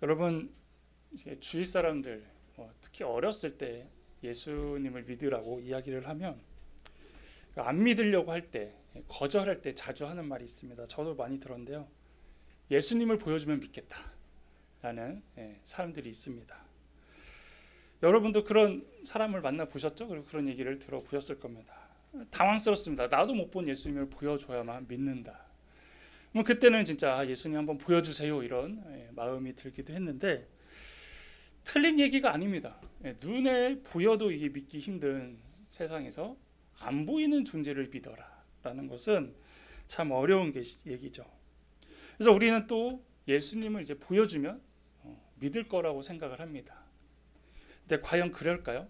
여러분, 이제 주위 사람들, 특히 어렸을 때 예수님을 믿으라고 이야기를 하면 안 믿으려고 할 때, 거절할 때 자주 하는 말이 있습니다. 저도 많이 들었는데요. 예수님을 보여주면 믿겠다라는 사람들이 있습니다. 여러분도 그런 사람을 만나 보셨죠? 그리고 그런 얘기를 들어보셨을 겁니다. 당황스럽습니다. 나도 못 본 예수님을 보여줘야만 믿는다. 뭐 그때는 진짜 예수님 한번 보여주세요 이런 마음이 들기도 했는데 틀린 얘기가 아닙니다. 눈에 보여도 이게 믿기 힘든 세상에서 안 보이는 존재를 믿어라라는 것은 참 어려운 얘기죠. 그래서 우리는 또 예수님을 이제 보여주면 믿을 거라고 생각을 합니다. 근데 과연 그럴까요?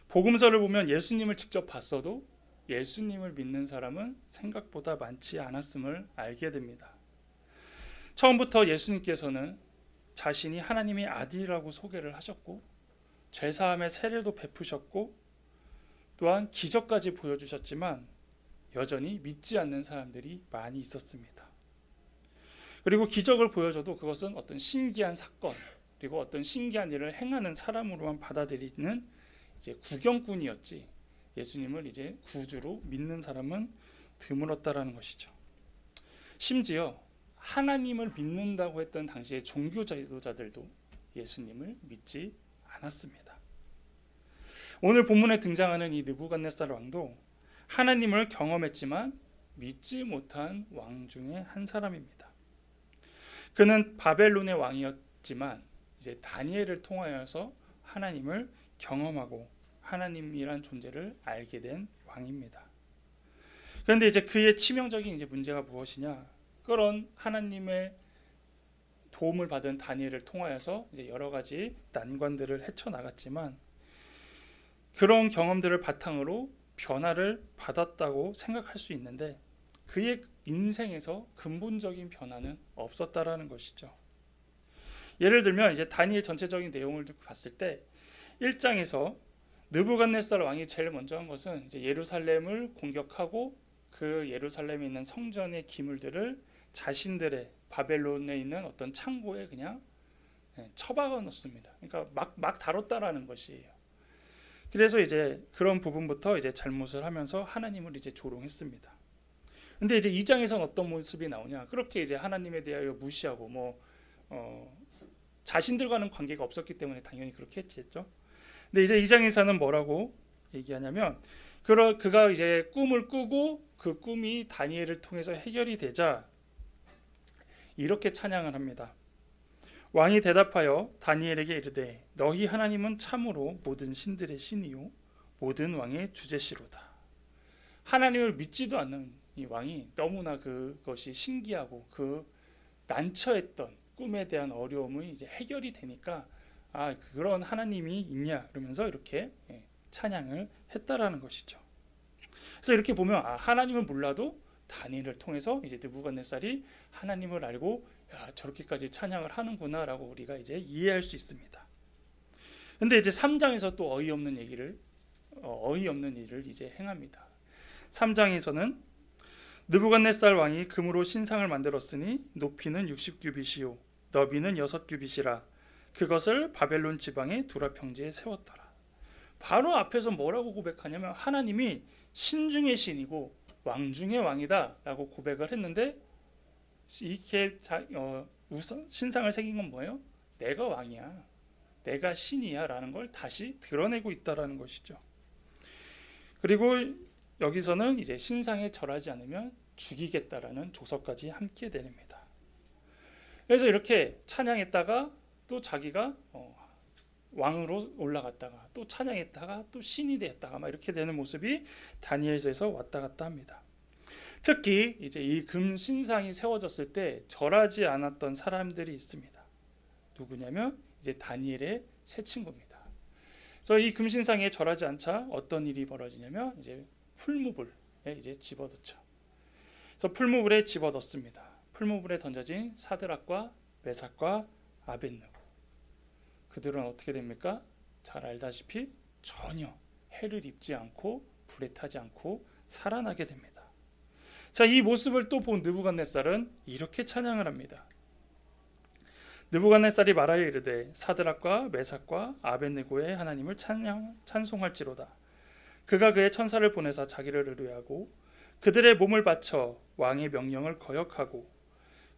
복음서를 보면 예수님을 직접 봤어도 예수님을 믿는 사람은 생각보다 많지 않았음을 알게 됩니다. 처음부터 예수님께서는 자신이 하나님의 아들이라고 소개를 하셨고 죄사함의 세례도 베푸셨고 또한 기적까지 보여주셨지만 여전히 믿지 않는 사람들이 많이 있었습니다. 그리고 기적을 보여줘도 그것은 어떤 신기한 사건 그리고 어떤 신기한 일을 행하는 사람으로만 받아들이는 이제 구경꾼이었지 예수님을 이제 구주로 믿는 사람은 드물었다라는 것이죠. 심지어 하나님을 믿는다고 했던 당시의 종교 지도자들도 예수님을 믿지 않았습니다. 오늘 본문에 등장하는 이 느부갓네살 왕도 하나님을 경험했지만 믿지 못한 왕 중에 한 사람입니다. 그는 바벨론의 왕이었지만 이제 다니엘을 통하여서 하나님을 경험하고 하나님이란 존재를 알게 된 왕입니다. 그런데 이제 그의 치명적인 이제 문제가 무엇이냐? 그런 하나님의 도움을 받은 다니엘을 통하여서 이제 여러 가지 난관들을 헤쳐나갔지만 그런 경험들을 바탕으로 변화를 받았다고 생각할 수 있는데 그의 인생에서 근본적인 변화는 없었다라는 것이죠. 예를 들면 이제 다니엘 전체적인 내용을 봤을 때 1장에서 느부갓네살 왕이 제일 먼저 한 것은 이제 예루살렘을 공격하고 그 예루살렘에 있는 성전의 기물들을 자신들의 바벨론에 있는 어떤 창고에 그냥 처박아 놓습니다. 그러니까 막 다뤘다라는 것이에요. 그래서 이제 그런 부분부터 이제 잘못을 하면서 하나님을 이제 조롱했습니다. 근데 이제 2장에서는 어떤 모습이 나오냐? 그렇게 이제 하나님에 대하여 무시하고 자신들과는 관계가 없었기 때문에 당연히 그렇게 했겠죠. 근데 이제 2장에서는 뭐라고 얘기하냐면 그가 이제 꿈을 꾸고 그 꿈이 다니엘을 통해서 해결이 되자 이렇게 찬양을 합니다. 왕이 대답하여 다니엘에게 이르되 너희 하나님은 참으로 모든 신들의 신이요 모든 왕의 주제시로다. 하나님을 믿지도 않는 이 왕이 너무나 그것이 신기하고 그 난처했던 꿈에 대한 어려움이 이제 해결이 되니까 그런 하나님이 있냐 그러면서 이렇게 찬양을 했다라는 것이죠. 그래서 이렇게 보면 하나님을 몰라도 다니엘을 통해서 이제 느부갓네살이 하나님을 알고 저렇게까지 찬양을 하는구나라고 우리가 이제 이해할 수 있습니다. 근데 이제 3장에서 또 어이없는 일을 이제 행합니다. 3장에서는 느부갓네살 왕이 금으로 신상을 만들었으니 높이는 60규빗이요 너비는 6규빗이라 그것을 바벨론 지방의 두라 평지에 세웠더라. 바로 앞에서 뭐라고 고백하냐면 하나님이 신 중의 신이고 왕 중의 왕이다 라고 고백을 했는데 이렇게 신상을 새긴 건 뭐예요? 내가 왕이야, 내가 신이야 라는 걸 다시 드러내고 있다라는 것이죠. 그리고 여기서는 이제 신상에 절하지 않으면 죽이겠다라는 조서까지 함께 내립니다. 그래서 이렇게 찬양했다가 또 자기가 왕으로 올라갔다가 또 찬양했다가 또 신이 됐다가 이렇게 되는 모습이 다니엘서에서 왔다 갔다 합니다. 특히 이제 이 금 신상이 세워졌을 때 절하지 않았던 사람들이 있습니다. 누구냐면 이제 다니엘의 세 친구입니다. 그래서 이 금신상에 절하지 않자 어떤 일이 벌어지냐면 이제 풀무불에 이제 집어넣죠. 그래서 풀무불에 집어넣습니다. 풀무불에 던져진 사드락과 메삭과 아벳느고. 그들은 어떻게 됩니까? 잘 알다시피 전혀 해를 입지 않고 불에 타지 않고 살아나게 됩니다. 자, 이 모습을 또 본 느부갓네살은 이렇게 찬양을 합니다. 느부갓네살이 말하여 이르되 사드락과 메삭과 아벳네고의 하나님을 찬송할지로다. 그가 그의 천사를 보내사 자기를 의뢰하고 그들의 몸을 바쳐 왕의 명령을 거역하고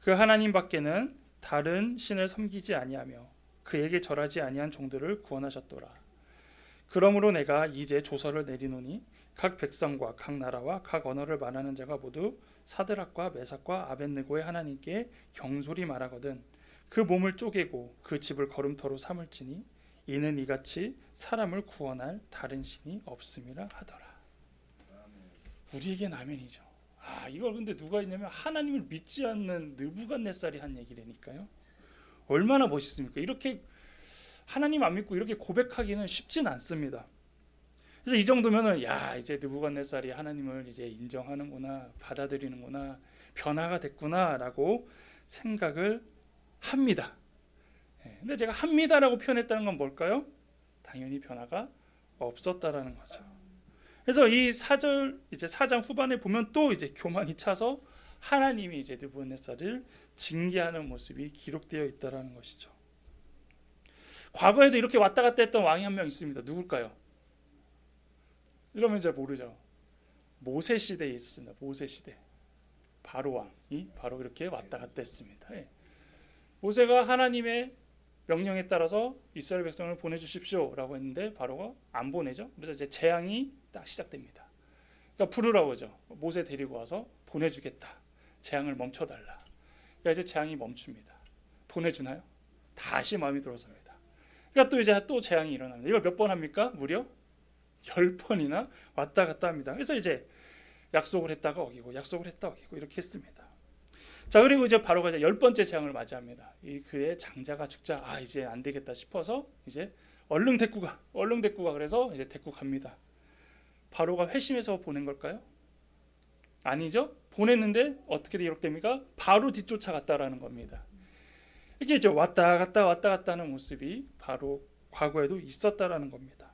그 하나님 밖에는 다른 신을 섬기지 아니하며 그에게 절하지 아니한 종들을 구원하셨도다. 그러므로 내가 이제 조서를 내리노니 각 백성과 각 나라와 각 언어를 말하는 자가 모두 사드락과 메삭과 아벳느고의 하나님께 경솔히 말하거든 그 몸을 쪼개고 그 집을 걸음터로 삼을지니 이는 이같이 사람을 구원할 다른 신이 없음이라 하더라. 우리에겐 아멘이죠. 이걸 근데 누가 했냐면 하나님을 믿지 않는 느부갓네살이 한 얘기라니까요. 얼마나 멋있습니까? 이렇게 하나님 안 믿고 이렇게 고백하기는 쉽진 않습니다. 그래서 이 정도면은 이제 느부갓네살이 하나님을 이제 인정하는구나, 받아들이는구나, 변화가 됐구나라고 생각을 합니다. 근데 제가 합니다라고 표현했다는 건 뭘까요? 당연히 변화가 없었다라는 거죠. 그래서 이 4절 이제 4장 후반에 보면 또 이제 교만이 차서 하나님이 이제 느부갓네살을 징계하는 모습이 기록되어 있다라는 것이죠. 과거에도 이렇게 왔다 갔다 했던 왕이 한 명 있습니다. 누굴까요? 이러면 잘 모르죠. 모세 시대에 있었습니다. 모세 시대. 바로 왕이 바로 이렇게 왔다 갔다 했습니다. 모세가 하나님의 명령에 따라서 이스라엘 백성을 보내주십시오라고 했는데 바로가 안 보내죠. 그래서 이제 재앙이 딱 시작됩니다. 그러니까 부르라고 하죠. 모세 데리고 와서 보내주겠다. 재앙을 멈춰달라. 그러니까 이제 재앙이 멈춥니다. 보내주나요? 다시 마음이 들어섭니다. 그러니까 또 이제 또 재앙이 일어납니다. 이걸 몇 번 합니까? 무려 10번이나 왔다 갔다 합니다. 그래서 이제 약속을 했다가 어기고 약속을 했다 어기고 이렇게 했습니다. 자, 그리고 이제 바로가 이제 10번째 재앙을 맞이합니다. 그의 장자가 죽자 이제 안 되겠다 싶어서 이제 얼른 데리고 가 그래서 이제 데리고 갑니다. 바로가 회심해서 보낸 걸까요? 아니죠. 보냈는데 어떻게 기록됩니까? 바로 뒤쫓아갔다라는 겁니다. 이렇게 이제 왔다 갔다 하는 모습이 바로 과거에도 있었다라는 겁니다.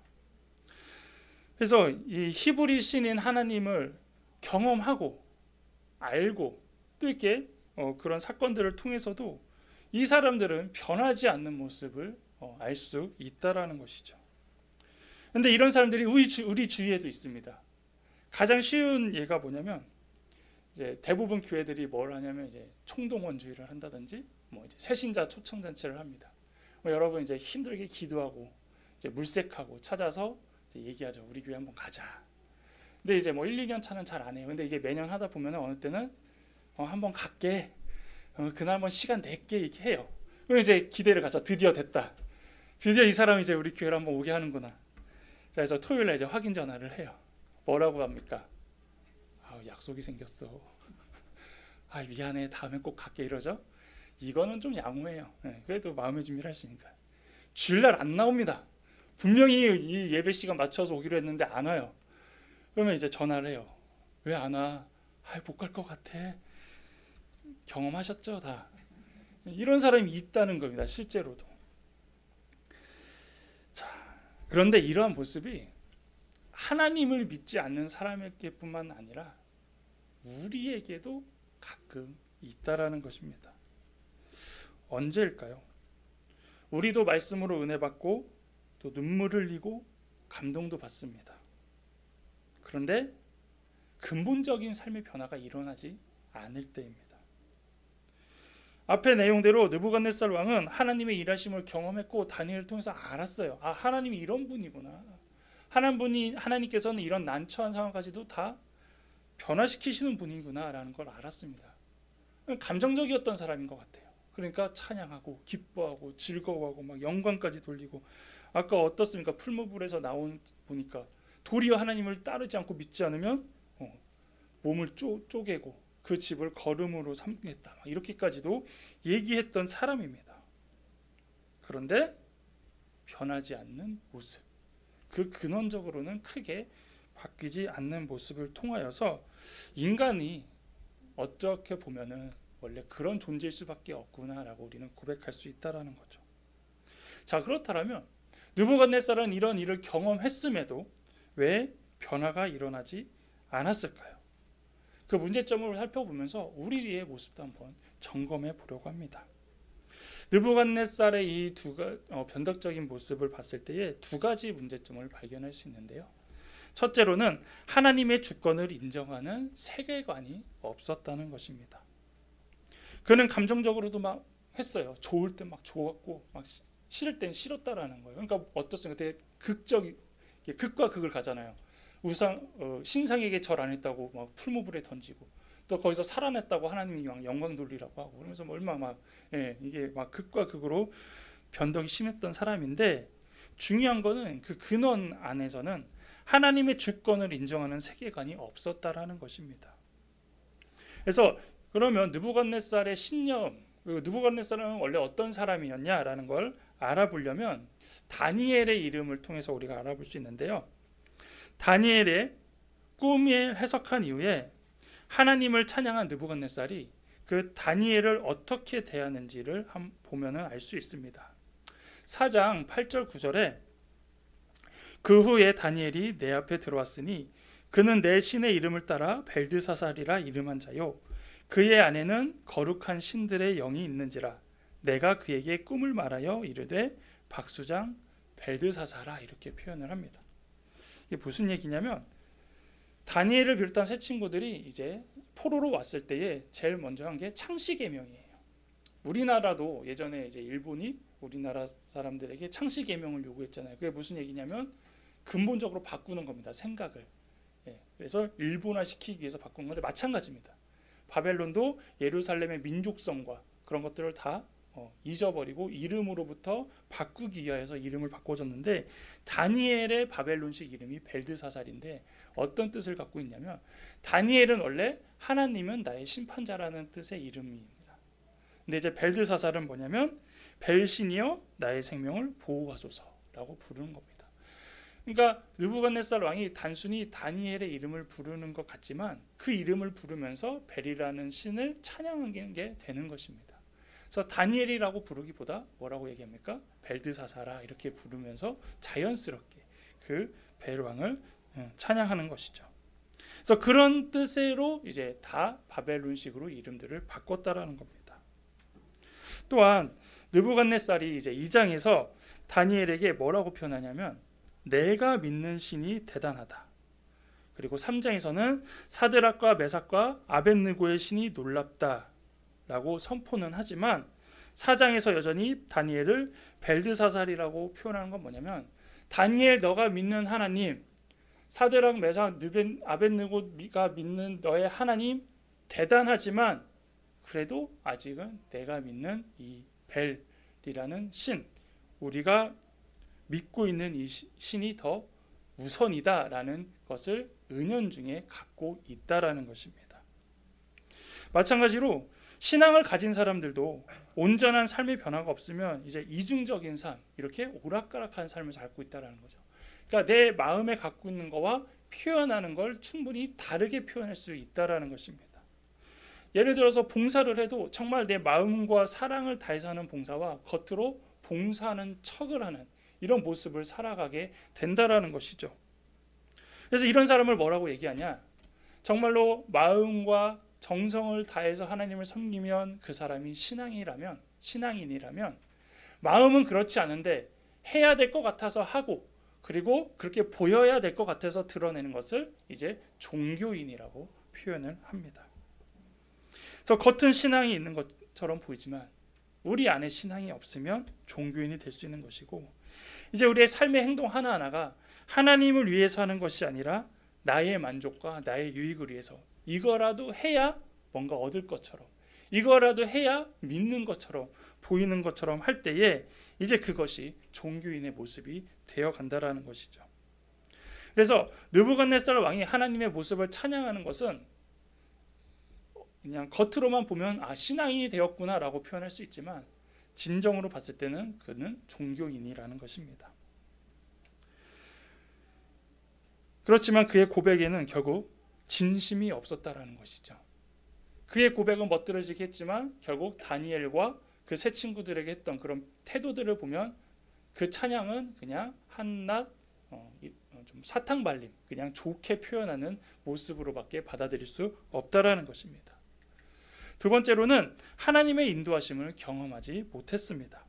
그래서 이 히브리 신인 하나님을 경험하고 알고 또 이렇게 그런 사건들을 통해서도 이 사람들은 변하지 않는 모습을 알 수 있다라는 것이죠. 그런데 이런 사람들이 우리 주위에도 있습니다. 가장 쉬운 예가 뭐냐면 이제 대부분 교회들이 뭘 하냐면 이제 총동원주의를 한다든지 이제 새신자 초청잔치를 합니다. 여러분 이제 힘들게 기도하고 이제 물색하고 찾아서 이제 얘기하죠. 우리 교회 한번 가자. 근데 이제 1, 2년 차는 잘 안 해요. 근데 이게 매년 하다 보면 어느 때는 한번 갈게. 그날 한번 시간 낼게 이렇게 해요. 그럼 이제 기대를 가져. 드디어 됐다. 드디어 이 사람이 이제 우리 교회를 한번 오게 하는구나. 그래서 토요일에 이제 확인 전화를 해요. 뭐라고 합니까? 약속이 생겼어. 미안해. 다음에 꼭 갈게 이러죠. 이거는 좀 양호해요. 그래도 마음의 준비를 했으니까. 주일날 안 나옵니다. 분명히 이 예배 시간 맞춰서 오기로 했는데 안 와요. 그러면 이제 전화를 해요. 왜 안 와? 못 갈 것 같아. 경험하셨죠, 다. 이런 사람이 있다는 겁니다, 실제로도. 자, 그런데 이러한 모습이 하나님을 믿지 않는 사람에게뿐만 아니라 우리에게도 가끔 있다라는 것입니다. 언제일까요? 우리도 말씀으로 은혜 받고 또 눈물을 흘리고 감동도 받습니다. 그런데 근본적인 삶의 변화가 일어나지 않을 때입니다. 앞의 내용대로 느부갓네살 왕은 하나님의 일하심을 경험했고 다니엘을 통해서 알았어요. 하나님이 이런 분이구나. 하나님께서는 이런 난처한 상황까지도 다 변화시키시는 분이구나라는 걸 알았습니다. 감정적이었던 사람인 것 같아요. 그러니까 찬양하고 기뻐하고 즐거워하고 막 영광까지 돌리고 아까 어떻습니까? 풀무불에서 나온 보니까 도리어 하나님을 따르지 않고 믿지 않으면 몸을 쪼개고 그 집을 거름으로 삼겠다. 이렇게까지도 얘기했던 사람입니다. 그런데 변하지 않는 모습. 그 근원적으로는 크게 바뀌지 않는 모습을 통하여서 인간이 어떻게 보면은 원래 그런 존재일 수밖에 없구나라고 우리는 고백할 수 있다라는 거죠. 자, 그렇다면 느부갓네살은 이런 일을 경험했음에도 왜 변화가 일어나지 않았을까요? 그 문제점을 살펴보면서 우리의 모습도 한번 점검해 보려고 합니다. 느부갓네살의 이 변덕적인 모습을 봤을 때에 두 가지 문제점을 발견할 수 있는데요. 첫째로는 하나님의 주권을 인정하는 세계관이 없었다는 것입니다. 그는 감정적으로도 막 했어요. 좋을 때 막 좋았고 막 싫을 땐 싫었다라는 거예요. 그러니까 어떻습니까? 되게 극과 극을 가잖아요. 신상에게 절 안 했다고 막 풀무불에 던지고, 또 거기서 살아냈다고 하나님이 영광 돌리라고 하고, 그러면서 얼마나 이게 막 극과 극으로 변덕이 심했던 사람인데, 중요한 거는 그 근원 안에서는 하나님의 주권을 인정하는 세계관이 없었다라는 것입니다. 그래서 그러면 느부갓네살의 신념, 느부갓네살은 원래 어떤 사람이었냐라는 걸 알아보려면 다니엘의 이름을 통해서 우리가 알아볼 수 있는데요. 다니엘의 꿈을 해석한 이후에 하나님을 찬양한 느부갓네살이 그 다니엘을 어떻게 대하는지를 보면 알 수 있습니다. 4장 8절 9절에 그 후에 다니엘이 내 앞에 들어왔으니 그는 내 신의 이름을 따라 벨드사살이라 이름한 자요 그의 안에는 거룩한 신들의 영이 있는지라 내가 그에게 꿈을 말하여 이르되 박수장 벨드사살아 이렇게 표현을 합니다. 이게 무슨 얘기냐면 다니엘을 비롯한 세 친구들이 이제 포로로 왔을 때에 제일 먼저 한 게 창씨계명이에요. 우리나라도 예전에 이제 일본이 우리나라 사람들에게 창씨계명을 요구했잖아요. 그게 무슨 얘기냐면 근본적으로 바꾸는 겁니다. 생각을. 그래서 일본화 시키기 위해서 바꾼 건데 마찬가지입니다. 바벨론도 예루살렘의 민족성과 그런 것들을 다 잊어버리고 이름으로부터 바꾸기 위하여서 이름을 바꿔줬는데 다니엘의 바벨론식 이름이 벨드사살인데 어떤 뜻을 갖고 있냐면 다니엘은 원래 하나님은 나의 심판자라는 뜻의 이름입니다. 근데 이제 벨드사살은 뭐냐면 벨신이여 나의 생명을 보호하소서라고 부르는 겁니다. 그러니까 느부갓네살 왕이 단순히 다니엘의 이름을 부르는 것 같지만 그 이름을 부르면서 벨이라는 신을 찬양하는 게 되는 것입니다. 그래서 다니엘이라고 부르기보다 뭐라고 얘기합니까? 벨드사사라 이렇게 부르면서 자연스럽게 그 벨 왕을 찬양하는 것이죠. 그래서 그런 뜻으로 이제 다 바벨론식으로 이름들을 바꿨다라는 겁니다. 또한 느부갓네살이 이제 2장에서 다니엘에게 뭐라고 표현하냐면 내가 믿는 신이 대단하다. 그리고 3장에서는 사드락과 메삭과 아벳느고의 신이 놀랍다. 라고 선포는 하지만 4장에서 여전히 다니엘을 벨드사살이라고 표현하는 건 뭐냐면 다니엘 너가 믿는 하나님, 사드락 메삭 아벳느고가 믿는 너의 하나님 대단하지만 그래도 아직은 내가 믿는 이 벨이라는 신, 우리가 믿고 있는 이 신이 더 우선이다라는 것을 은연중에 갖고 있다라는 것입니다. 마찬가지로 신앙을 가진 사람들도 온전한 삶의 변화가 없으면 이제 이중적인 삶, 이렇게 오락가락한 삶을 살고 있다는 거죠. 그러니까 내 마음에 갖고 있는 거와 표현하는 걸 충분히 다르게 표현할 수 있다는 것입니다. 예를 들어서 봉사를 해도 정말 내 마음과 사랑을 다해서 하는 봉사와 겉으로 봉사하는 척을 하는 이런 모습을 살아가게 된다는 것이죠. 그래서 이런 사람을 뭐라고 얘기하냐? 정말로 마음과 정성을 다해서 하나님을 섬기면 그 사람이 신앙인이라면 마음은 그렇지 않은데 해야 될 것 같아서 하고 그리고 그렇게 보여야 될 것 같아서 드러내는 것을 이제 종교인이라고 표현을 합니다. 그래서 겉은 신앙이 있는 것처럼 보이지만 우리 안에 신앙이 없으면 종교인이 될 수 있는 것이고 이제 우리의 삶의 행동 하나하나가 하나님을 위해서 하는 것이 아니라 나의 만족과 나의 유익을 위해서 이거라도 해야 뭔가 얻을 것처럼 이거라도 해야 믿는 것처럼 보이는 것처럼 할 때에 이제 그것이 종교인의 모습이 되어 간다라는 것이죠. 그래서 느부갓네살 왕이 하나님의 모습을 찬양하는 것은 그냥 겉으로만 보면 신앙인이 되었구나라고 표현할 수 있지만 진정으로 봤을 때는 그는 종교인이라는 것입니다. 그렇지만 그의 고백에는 결국 진심이 없었다라는 것이죠. 그의 고백은 멋들어지게 했지만 결국 다니엘과 그 세 친구들에게 했던 그런 태도들을 보면 그 찬양은 그냥 한낱 좀 사탕발림, 그냥 좋게 표현하는 모습으로밖에 받아들일 수 없다라는 것입니다. 두 번째로는 하나님의 인도하심을 경험하지 못했습니다.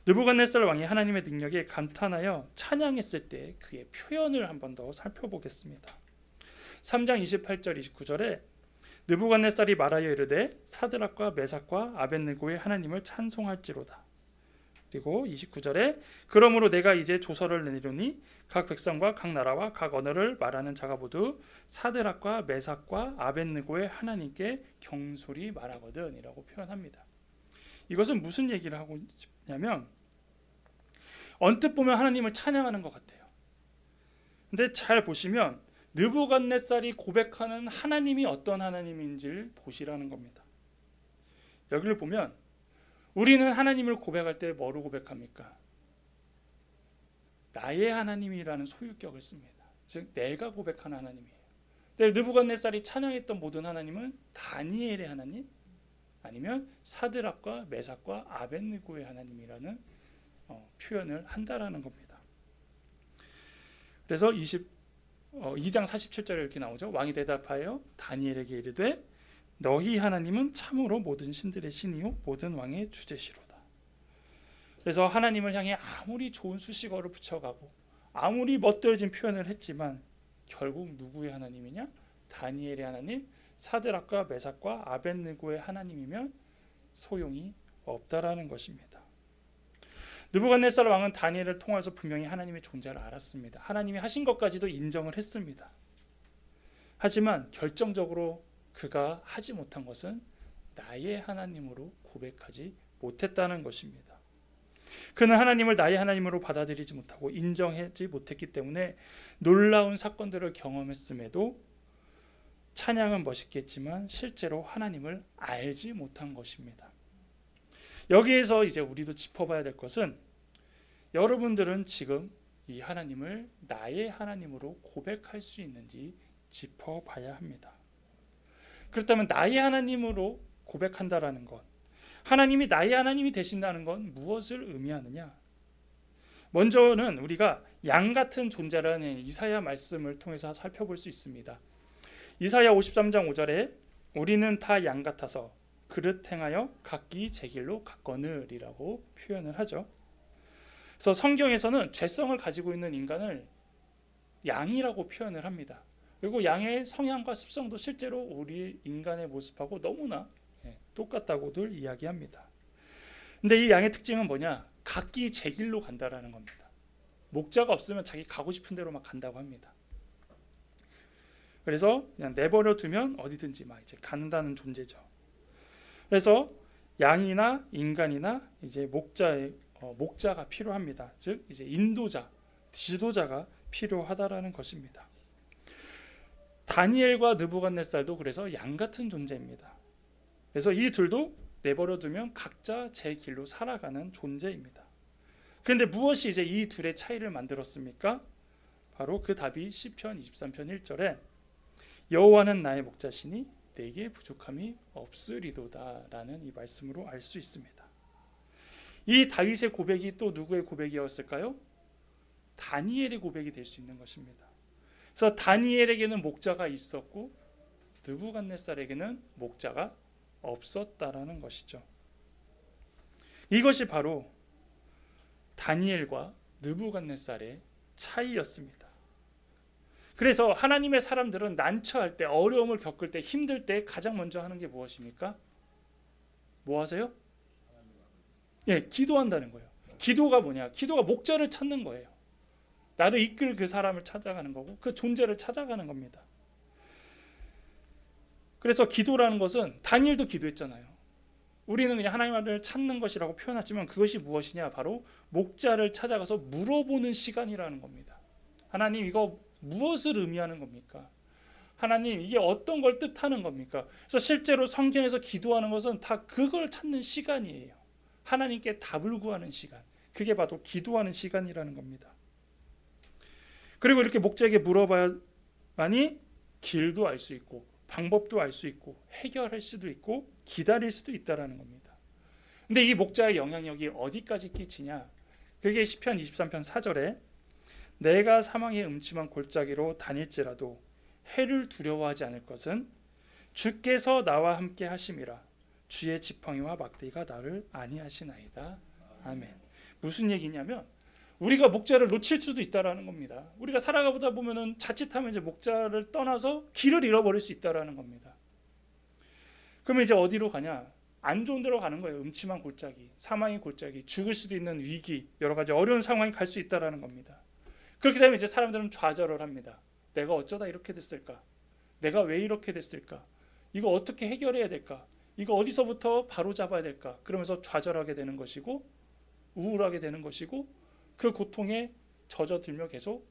느부갓네살 왕이 하나님의 능력에 감탄하여 찬양했을 때 그의 표현을 한 번 더 살펴보겠습니다. 3장 28절 29절에 느부갓네살이 말하여 이르되 사드락과 메삭과 아벳느고의 하나님을 찬송할지로다. 그리고 29절에 그러므로 내가 이제 조서를 내리노니 각 백성과 각 나라와 각 언어를 말하는 자가 모두 사드락과 메삭과 아벳느고의 하나님께 경솔히 말하거든 이라고 표현합니다. 이것은 무슨 얘기를 하고 있냐면 언뜻 보면 하나님을 찬양하는 것 같아요. 근데 잘 보시면 느부갓네살이 고백하는 하나님이 어떤 하나님인지를 보시라는 겁니다. 여기를 보면 우리는 하나님을 고백할 때 뭐로 고백합니까? 나의 하나님이라는 소유격을 씁니다. 즉 내가 고백하는 하나님이에요. 근데 느부갓네살이 찬양했던 모든 하나님은 다니엘의 하나님 아니면 사드락과 메삭과 아벳느고의 하나님이라는 표현을 한다라는 겁니다. 그래서 2장 47절에 이렇게 나오죠. 왕이 대답하여 다니엘에게 이르되 너희 하나님은 참으로 모든 신들의 신이요 모든 왕의 주제시로다. 그래서 하나님을 향해 아무리 좋은 수식어를 붙여가고 아무리 멋들어진 표현을 했지만 결국 누구의 하나님이냐? 다니엘의 하나님, 사드락과 메삭과 아벳느고의 하나님이면 소용이 없다라는 것입니다. 느부갓네살 왕은 다니엘을 통해서 분명히 하나님의 존재를 알았습니다. 하나님이 하신 것까지도 인정을 했습니다. 하지만 결정적으로 그가 하지 못한 것은 나의 하나님으로 고백하지 못했다는 것입니다. 그는 하나님을 나의 하나님으로 받아들이지 못하고 인정하지 못했기 때문에 놀라운 사건들을 경험했음에도 찬양은 멋있겠지만 실제로 하나님을 알지 못한 것입니다. 여기에서 이제 우리도 짚어봐야 될 것은 여러분들은 지금 이 하나님을 나의 하나님으로 고백할 수 있는지 짚어봐야 합니다. 그렇다면 나의 하나님으로 고백한다라는 것, 하나님이 나의 하나님이 되신다는 건 무엇을 의미하느냐? 먼저는 우리가 양 같은 존재라는 이사야 말씀을 통해서 살펴볼 수 있습니다. 이사야 53장 5절에 우리는 다 양 같아서 그릇 행하여 각기 제 길로 갔거늘이라고 표현을 하죠. 그래서 성경에서는 죄성을 가지고 있는 인간을 양이라고 표현을 합니다. 그리고 양의 성향과 습성도 실제로 우리 인간의 모습하고 너무나 똑같다고들 이야기합니다. 근데 이 양의 특징은 뭐냐? 각기 제 길로 간다라는 겁니다. 목자가 없으면 자기 가고 싶은 대로 막 간다고 합니다. 그래서 그냥 내버려 두면 어디든지 막 이제 간다는 존재죠. 그래서 양이나 인간이나 이제 목자가 필요합니다. 즉 이제 인도자, 지도자가 필요하다라는 것입니다. 다니엘과 느부갓네살도 그래서 양 같은 존재입니다. 그래서 이 둘도 내버려 두면 각자 제 길로 살아가는 존재입니다. 그런데 무엇이 이제 이 둘의 차이를 만들었습니까? 바로 그 답이 시편 23편 1절에 여호와는 나의 목자시니 내게 부족함이 없으리도다라는 이 말씀으로 알 수 있습니다. 이 다윗의 고백이 또 누구의 고백이었을까요? 다니엘의 고백이 될 수 있는 것입니다. 그래서 다니엘에게는 목자가 있었고 느부갓네살에게는 목자가 없었다라는 것이죠. 이것이 바로 다니엘과 느부갓네살의 차이였습니다. 그래서 하나님의 사람들은 난처할 때, 어려움을 겪을 때, 힘들 때 가장 먼저 하는 게 무엇입니까? 뭐 하세요? 기도한다는 거예요. 기도가 뭐냐? 기도가 목자를 찾는 거예요. 나를 이끌 그 사람을 찾아가는 거고 그 존재를 찾아가는 겁니다. 그래서 기도라는 것은 다니엘도 기도했잖아요. 우리는 그냥 하나님을 찾는 것이라고 표현하지만 그것이 무엇이냐? 바로 목자를 찾아가서 물어보는 시간이라는 겁니다. 하나님 이거 무엇을 의미하는 겁니까? 하나님 이게 어떤 걸 뜻하는 겁니까? 그래서 실제로 성경에서 기도하는 것은 다 그걸 찾는 시간이에요. 하나님께 답을 구하는 시간. 그게 바로 기도하는 시간이라는 겁니다. 그리고 이렇게 목자에게 물어봐야만이 길도 알 수 있고 방법도 알 수 있고 해결할 수도 있고 기다릴 수도 있다는 겁니다. 근데 이 목자의 영향력이 어디까지 끼치냐? 그게 시편 23편 4절에 내가 사망의 음침한 골짜기로 다닐지라도 해를 두려워하지 않을 것은 주께서 나와 함께 하심이라. 주의 지팡이와 막대기가 나를 안위하시나이다. 아멘. 무슨 얘기냐면 우리가 목자를 놓칠 수도 있다라는 겁니다. 우리가 살아가보다 보면은 자칫하면 이제 목자를 떠나서 길을 잃어버릴 수 있다라는 겁니다. 그러면 이제 어디로 가냐? 안 좋은 데로 가는 거예요. 음침한 골짜기, 사망의 골짜기, 죽을 수도 있는 위기, 여러 가지 어려운 상황이 갈 수 있다라는 겁니다. 그렇게 되면 이제 사람들은 좌절을 합니다. 내가 어쩌다 이렇게 됐을까? 내가 왜 이렇게 됐을까? 이거 어떻게 해결해야 될까? 이거 어디서부터 바로 잡아야 될까? 그러면서 좌절하게 되는 것이고 우울하게 되는 것이고 그 고통에 젖어들며 계속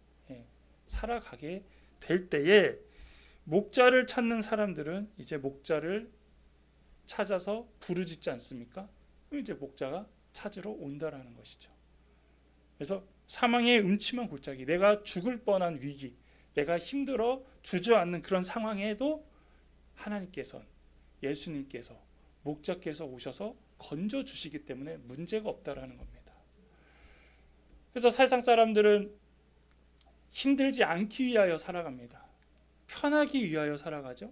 살아가게 될 때에 목자를 찾는 사람들은 이제 목자를 찾아서 부르짖지 않습니까? 그럼 이제 목자가 찾으러 온다라는 것이죠. 그래서 사망의 음침한 골짜기, 내가 죽을 뻔한 위기, 내가 힘들어 주저앉는 그런 상황에도 하나님께서, 예수님께서, 목자께서 오셔서 건져주시기 때문에 문제가 없다라는 겁니다. 그래서 세상 사람들은 힘들지 않기 위하여 살아갑니다. 편하기 위하여 살아가죠.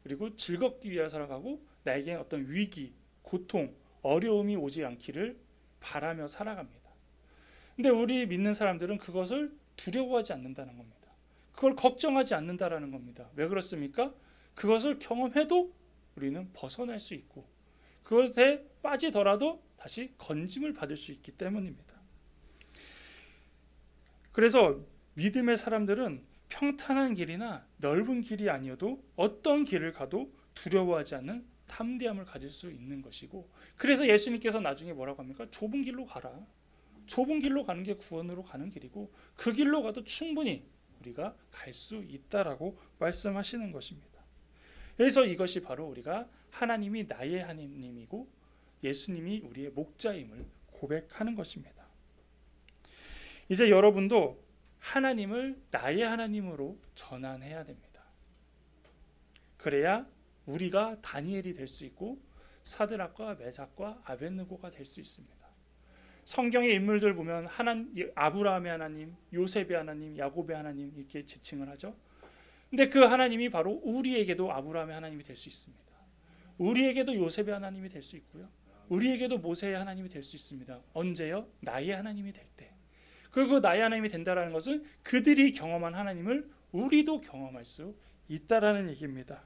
그리고 즐겁기 위하여 살아가고 나에게 어떤 위기, 고통, 어려움이 오지 않기를 바라며 살아갑니다. 근데 우리 믿는 사람들은 그것을 두려워하지 않는다는 겁니다. 그걸 걱정하지 않는다라는 겁니다. 왜 그렇습니까? 그것을 경험해도 우리는 벗어날 수 있고 그것에 빠지더라도 다시 건짐을 받을 수 있기 때문입니다. 그래서 믿음의 사람들은 평탄한 길이나 넓은 길이 아니어도 어떤 길을 가도 두려워하지 않는 담대함을 가질 수 있는 것이고, 그래서 예수님께서 나중에 뭐라고 합니까? 좁은 길로 가라. 좁은 길로 가는 게 구원으로 가는 길이고 그 길로 가도 충분히 우리가 갈 수 있다라고 말씀하시는 것입니다. 그래서 이것이 바로 우리가 하나님이 나의 하나님이고 예수님이 우리의 목자임을 고백하는 것입니다. 이제 여러분도 하나님을 나의 하나님으로 전환해야 됩니다. 그래야 우리가 다니엘이 될 수 있고 사드락과 메삭과 아벳느고가 될 수 있습니다. 성경의 인물들 보면 아브라함의 하나님, 요셉의 하나님, 야곱의 하나님 이렇게 지칭을 하죠. 근데 그 하나님이 바로 우리에게도 아브라함의 하나님이 될 수 있습니다. 우리에게도 요셉의 하나님이 될 수 있고요. 우리에게도 모세의 하나님이 될 수 있습니다. 언제요? 나의 하나님이 될 때. 그리고 나의 하나님이 된다는 것은 그들이 경험한 하나님을 우리도 경험할 수 있다라는 얘기입니다.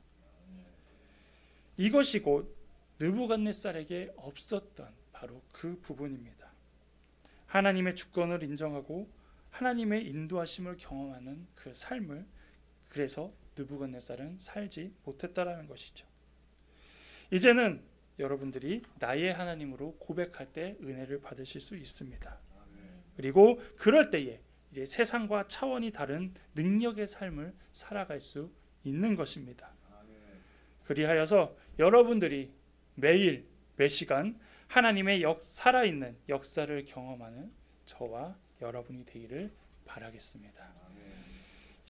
이것이 곧 느부갓네살에게 없었던 바로 그 부분입니다. 하나님의 주권을 인정하고 하나님의 인도하심을 경험하는 그 삶을 그래서 느부갓네살은 살지 못했다라는 것이죠. 이제는 여러분들이 나의 하나님으로 고백할 때 은혜를 받으실 수 있습니다. 그리고 그럴 때에 이제 세상과 차원이 다른 능력의 삶을 살아갈 수 있는 것입니다. 그리하여서 여러분들이 매일 매 시간 하나님의 살아있는 역사를 경험하는 저와 여러분이 되기를 바라겠습니다.